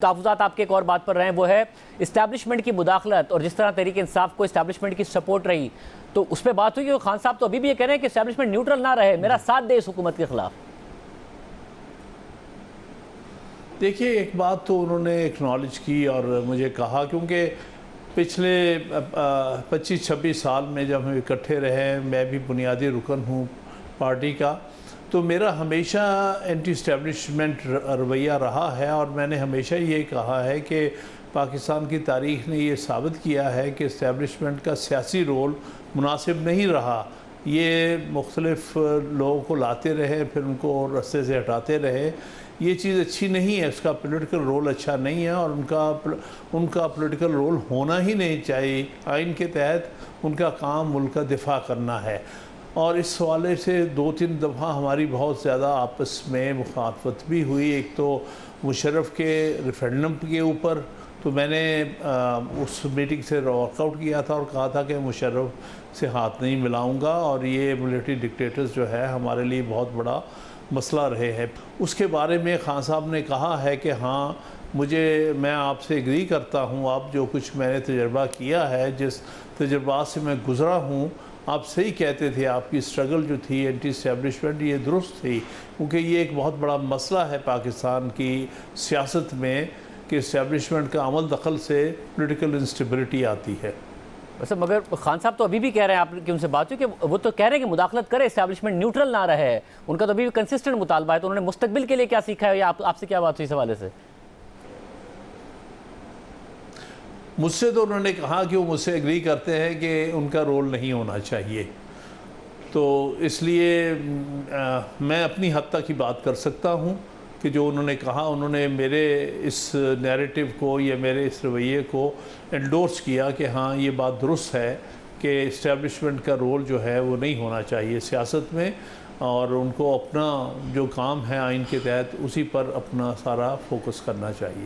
तहफ़्फ़ुज़ात आपके एक और बात पर रहे हैं, वो है इस्टेब्लिशमेंट की मुदाखलत और जिस तरह तहरीक इंसाफ को इस्टेब्लिशमेंट की सपोर्ट रही, तो उस पर बात हुई कि खान साहब तो अभी भी ये कह रहे हैं कि इस्टेब्लिशमेंट न्यूट्रल ना रहे, मेरा साथ दे इस हुकूमत के खिलाफ। देखिए, एक बात तो उन्होंने एक्नॉलेज की और मुझे कहा, क्योंकि पिछले 25-26 साल में जब हम इकट्ठे रहे, मैं भी बुनियादी रुकन हूँ पार्टी का, तो मेरा हमेशा एंटी इस्टेब्लिशमेंट रवैया रहा है और मैंने हमेशा ये कहा है कि पाकिस्तान की तारीख़ ने ये साबित किया है कि इस्टेब्लिशमेंट का सियासी रोल मुनासिब नहीं रहा। ये मुख्तलिफ़ लोगों को लाते रहे, फिर उनको रास्ते से हटाते रहे। ये चीज़ अच्छी नहीं है, उसका पॉलिटिकल रोल अच्छा नहीं है और उनका पॉलिटिकल रोल होना ही नहीं चाहिए। आइन के तहत उनका काम मुल्क का दिफा करना है और इस हवाले से 2-3 दफ़ा हमारी बहुत ज़्यादा आपस में मुखालफत भी हुई। एक तो मुशर्रफ के रेफरेंडम के ऊपर, तो मैंने उस मीटिंग से वॉकआउट किया था और कहा था कि मुशर्रफ से हाथ नहीं मिलाऊंगा और ये मिलिट्री डिक्टेटर्स जो है हमारे लिए बहुत बड़ा मसला रहे हैं। उसके बारे में खान साहब ने कहा है कि हाँ, मैं आपसे एग्री करता हूँ, आप जो कुछ मैंने तजर्बा किया है, जिस तजर्बा से मैं गुज़रा हूँ, आप सही कहते थे, आपकी स्ट्रगल जो थी एंटी इस्टेब्लिशमेंट ये दुरुस्त थी, क्योंकि ये एक बहुत बड़ा मसला है पाकिस्तान की सियासत में कि इस्टेब्लिशमेंट का अमल दखल से पॉलिटिकल इंस्टेबिलिटी आती है। वैसे मगर खान साहब तो अभी भी कह रहे हैं, आपकी उनसे बात हुई कि वो तो कह रहे हैं कि मुदाखलत करे, इस्टेब्लिशमेंट न्यूट्रल ना रहे, उनका तो अभी भी कंसिस्टेंट मुतालबा है। तो उन्होंने मुस्तकबिल के लिए क्या सीखा है या आपसे क्या बात हुई इस हवाले से? मुझसे तो उन्होंने कहा कि वो मुझसे एग्री करते हैं कि उनका रोल नहीं होना चाहिए, तो इसलिए मैं अपनी हद तक ही बात कर सकता हूँ कि जो उन्होंने कहा, उन्होंने मेरे इस नैरेटिव को या मेरे इस रवैये को एंडोर्स किया कि हाँ, ये बात दुरुस्त है कि इस्टेब्लिशमेंट का रोल जो है वो नहीं होना चाहिए सियासत में और उनको अपना जो काम है आइन के तहत उसी पर अपना सारा फोकस करना चाहिए।